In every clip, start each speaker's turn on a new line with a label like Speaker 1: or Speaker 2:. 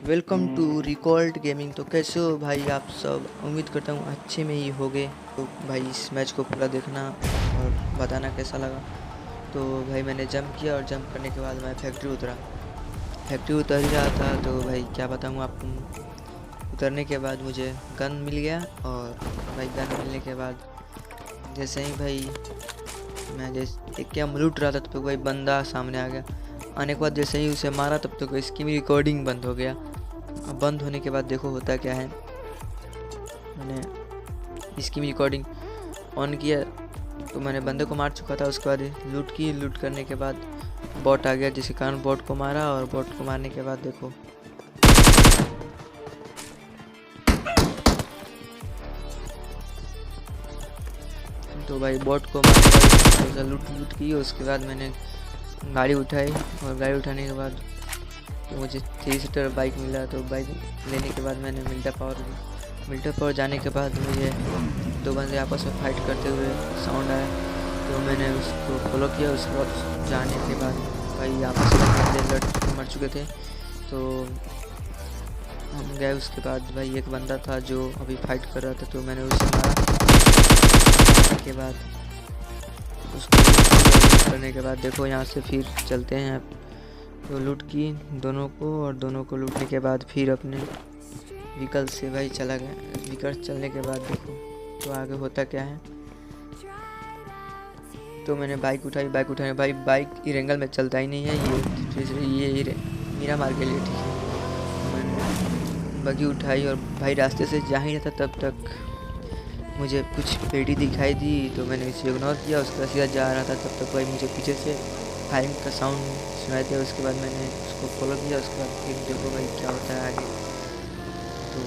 Speaker 1: Welcome to recalled gaming. तो कैसे हो भाई आप सब? उम्मीद करता हूँ अच्छे में ही होगे। तो भाई इस मैच को पूरा देखना और बताना कैसा लगा। तो भाई मैंने जंप किया और जंप करने के बाद मैं फैक्ट्री उतर ही रहा था। तो भाई क्या बताऊँ आप, उतरने के बाद मुझे गन मिल गया। और भाई गन मिलने के बाद जैसे ही भाई मैं जैसे एक क्या लूट रहा था, तब तक भाई बंदा सामने आ गया। आने के बाद जैसे ही उसे मारा तब तक इसकी भी रिकॉर्डिंग बंद हो गया। अब बंद होने के बाद देखो होता क्या है, मैंने इसकी भी रिकॉर्डिंग ऑन किया तो मैंने बंदे को मार चुका था। उसके बाद लूट करने के बाद बॉट आ गया, जिसके कारण बॉट को मारा। और बॉट को मारने के बाद देखो तो भाई बॉट को मारने के बाद लूट की। उसके बाद मैंने गाड़ी उठाई और गाड़ी उठाने के बाद मुझे 3 सीटर बाइक मिला। तो बाइक लेने के बाद मैंने मिल्टा पावर जाने के बाद मुझे 2 बंदे आपस में फाइट करते हुए साउंड आया। तो मैंने उसको फॉलो किया। उसके बाद जाने के बाद भाई आपस में बंदे मर चुके थे। तो हम गए। उसके बाद भाई एक बंदा था जो अभी फाइट कर रहा था, तो मैंने उसे मारने के बाद उसको करने के बाद देखो यहाँ से फिर चलते हैं। तो लूट की दोनों को, और दोनों को लूटने के बाद फिर अपने व्हीकल से भाई चला गया। व्हीकल चलने के बाद देखो तो आगे होता क्या है। तो मैंने बाइक उठाने भाई बाइक इरेंगल में चलता ही नहीं है, ये मीरा मार के लिए, ठीक है। मैंने बगी उठाई और भाई रास्ते से जा ही रहा था, तब तक मुझे कुछ पेटी दिखाई दी। तो मैंने इसे इग्नोर किया। उसके बाद सीधा जा रहा था, तब तक भाई मुझे पीछे से फायरिंग का साउंड सुनाई दिया। उसके बाद मैंने उसको फॉलो किया। उसके बाद फिर देखो भाई क्या होता है आगे। तो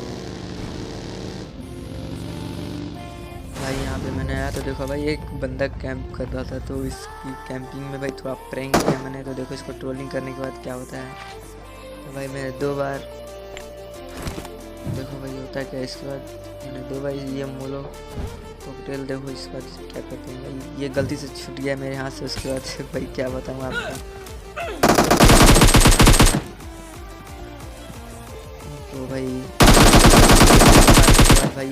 Speaker 1: भाई यहाँ पे मैंने आया तो देखो भाई एक बंदा कैंप कर रहा था। तो इसकी कैंपिंग में भाई थोड़ा प्रैंक किया मैंने। तो देखो इसको ट्रोलिंग करने के बाद क्या होता है। तो भाई मैंने 2 बार देखो भाई होता है क्या। इसके बाद मैंने 2 बार ये मोलो कॉकटेल देखो इसके बाद क्या करते हैं भाई, ये गलती से छूट गया मेरे हाथ से। उसके बाद भाई क्या बताऊँ आपको। तो भाई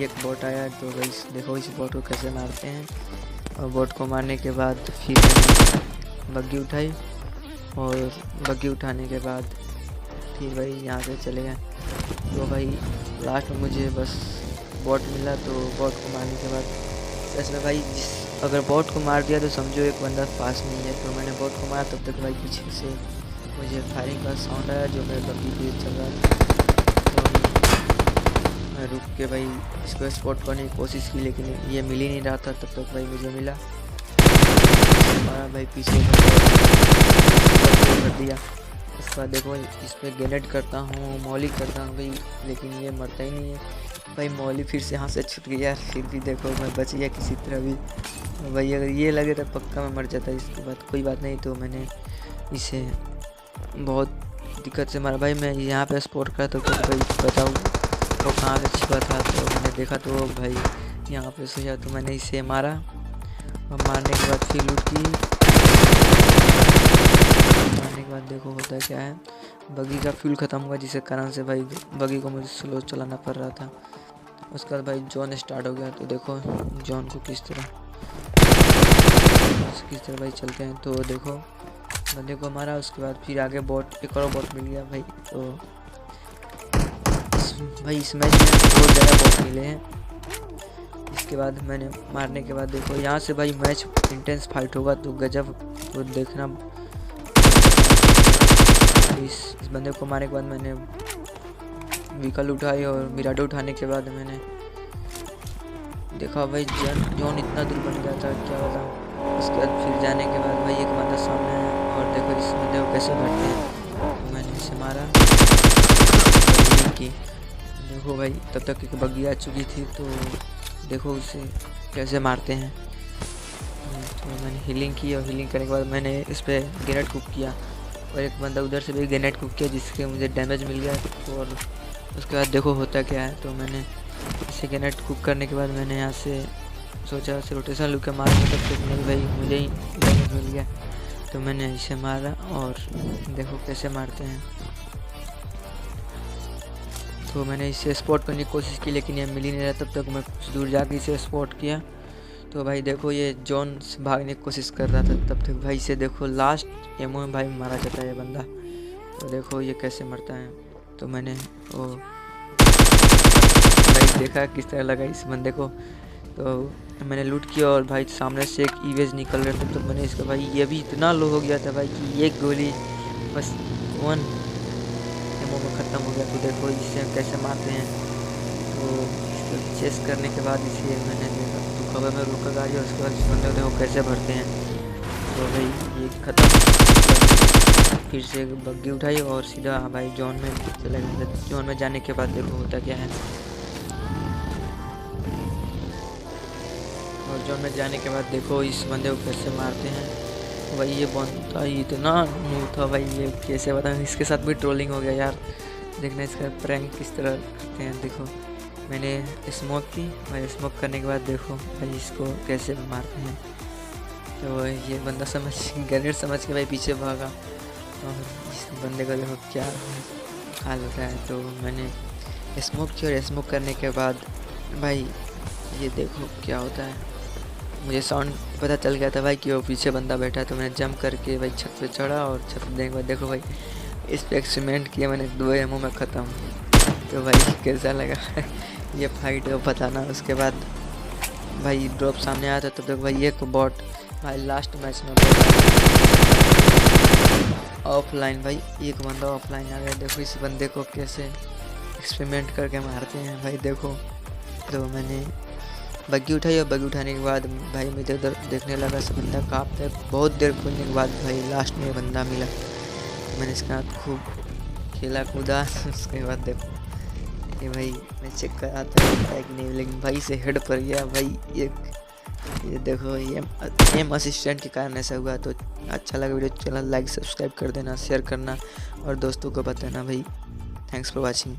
Speaker 1: एक बॉट आया। तो भाई देखो इस बॉट को कैसे मारते हैं। और बॉट को मारने के बाद फिर मैंने बग्गी उठाई, और बग्गी उठाने के बाद फिर भाई यहाँ से चले गए। तो भाई लास्ट में मुझे बस बॉट मिला। तो बॉट को मारने के बाद इसमें भाई अगर बॉट को मार दिया तो समझो एक बंदा पास नहीं है। तो मैंने बॉट को मारा, तब तक भाई पीछे से मुझे फायरिंग का साउंड आया जो मेरे बग्गी पे चल रहा था। तो मैं रुक के भाई इसको स्पॉट करने की कोशिश की, लेकिन ये मिल ही नहीं रहा था। तब तक भाई मुझे मिला, हमारा भाई पीछे कर दिया। उसके बाद देखो इस पर ग्रेनेड करता हूँ, मॉली करता हूँ भाई, लेकिन ये मरता ही नहीं है भाई। मॉली फिर से हाथ से छूट गया। फिर भी देखो मैं बच गया किसी तरह भी भाई। अगर ये लगे तो पक्का मैं मर जाता। इसके बाद कोई बात नहीं। तो मैंने इसे बहुत दिक्कत से मारा भाई। मैं यहाँ पे स्पॉट करा तो भाई बताओ वो कहाँ से छिपा था। तो मैंने देखा तो भाई यहाँ पे सोचा, तो मैंने इसे मारा। और मारने के बाद फिर लूट की। मारने के बाद देखो होता क्या है, बगी का फ्यूल ख़त्म हुआ, जिसके कारण से भाई बगी को मुझे स्लो चलाना पड़ रहा था। उसके बाद भाई जॉन स्टार्ट हो गया। तो देखो जॉन को किस तरह भाई चलते हैं। तो देखो बंदे को मारा। उसके बाद फिर आगे एक और बॉट मिल गया भाई। तो भाई इस मैच में बहुत ज़्यादा बॉट मिले हैं। इसके बाद मैंने मारने के बाद देखो यहाँ से भाई मैच इंटेंस फाइट होगा तो गजब। तो देखना इस बंदे को मारने के बाद मैंने व्हीकल उठाई, और मिराडो उठाने के बाद मैंने देखा भाई जॉन इतना दूर बन गया था क्या बताऊँ। उसके बाद फिर जाने के बाद भाई एक बंदा सामने आया, और देखो इस बंदे को कैसे भरते हैं। तो मैंने इसे मारा की। देखो भाई तब तक एक बग्गी आ चुकी थी। तो देखो उसे कैसे मारते हैं। तो मैंने हीलिंग की, और हीलिंग करने के बाद मैंने इस पर ग्रेनेड कुक किया, और एक बंदा उधर से भी ग्रेनेड कुक किया, जिसके मुझे डैमेज मिल गया। तो और उसके बाद देखो होता क्या है। तो मैंने इसे ग्रेनेड कुक करने के बाद मैंने यहाँ से सोचा से रोटेशन लुक के मारने, तब तक नहीं भाई मुझे ही डैमेज मिल गया। तो मैंने इसे मारा, और देखो कैसे मारते हैं। तो मैंने इसे स्पॉट करने की कोशिश की, लेकिन ये मिल ही नहीं रहा। तब तक मैं कुछ दूर जाके इसे स्पॉट किया। तो भाई देखो ये जॉन से भागने की कोशिश कर रहा था, तब तक भाई इसे देखो लास्ट एमओ में भाई मारा जाता है ये बंदा। तो देखो ये कैसे मरता है। तो मैंने वो भाई देखा किस तरह लगा इस बंदे को। तो मैंने लूट किया और भाई सामने से एक ईवेज निकल रहा था। तो मैंने इसका भाई ये भी इतना लो हो गया था भाई कि एक गोली बस 1 एमओ में ख़त्म हो गया। तो देखो इससे कैसे मारते हैं। तो इसको चेस करने के बाद इसे मैंने देखा तो खबर में रुका गाड़ी, और उसके बाद इस बंदे को देखो कैसे भरते हैं। तो भाई ये ख़त्म, फिर से बग्गी उठाई और सीधा भाई जॉन में चला गया। जॉन में जाने के बाद देखो होता क्या है। और जॉन में जाने के बाद देखो इस बंदे को कैसे मारते हैं। तो भाई ये बंदा इतना नू था भाई, ये कैसे बताऊँ। इसके साथ भी ट्रोलिंग हो गया यार। देखना इसका प्रैंक किस तरह करते हैं। देखो मैंने स्मोक की, भाई स्मोक करने के बाद देखो भाई इसको कैसे मारते हैं। तो ये बंदा समझ ग्रेनेड समझ के भाई पीछे भागा, और इस बंदे को देखो क्या हाल होता है। तो मैंने स्मोक किया, और स्मोक करने के बाद भाई ये देखो क्या होता है। मुझे साउंड पता चल गया था भाई कि वो पीछे बंदा बैठा है। तो मैंने जंप करके भाई छत पे चढ़ा, और छत पे देखने के बाद देखो भाई इस पे एक्सपेरिमेंट किया मैंने, 2 एमओ में ख़त्म। तो भाई कैसा लगा ये फाइट है बताना। उसके बाद भाई ड्रॉप सामने आया था, तब तक भाई एक बॉट भाई लास्ट मैच में ऑफलाइन, भाई एक बंदा ऑफलाइन आ गया। देखो इस बंदे को कैसे एक्सपेरिमेंट करके मारते हैं भाई देखो। तो मैंने बग्गी उठाई, और बग्गी उठाने के बाद भाई मैं इधर देखने लगा, सब बंदा कहाँ पे। बहुत देर खोलने के बाद भाई लास्ट में बंदा मिला। मैंने इसके साथ खूब खेला कूदा। उसके बाद देखो ये भाई मैं चेक कराता है कि नहीं, लेकिन भाई से हेड पर गया भाई। ये देखो ये एम असिस्टेंट के कारण ऐसा हुआ। तो अच्छा लगा वीडियो, चैनल लाइक सब्सक्राइब कर देना, शेयर करना और दोस्तों को बताना भाई। Thanks for watching.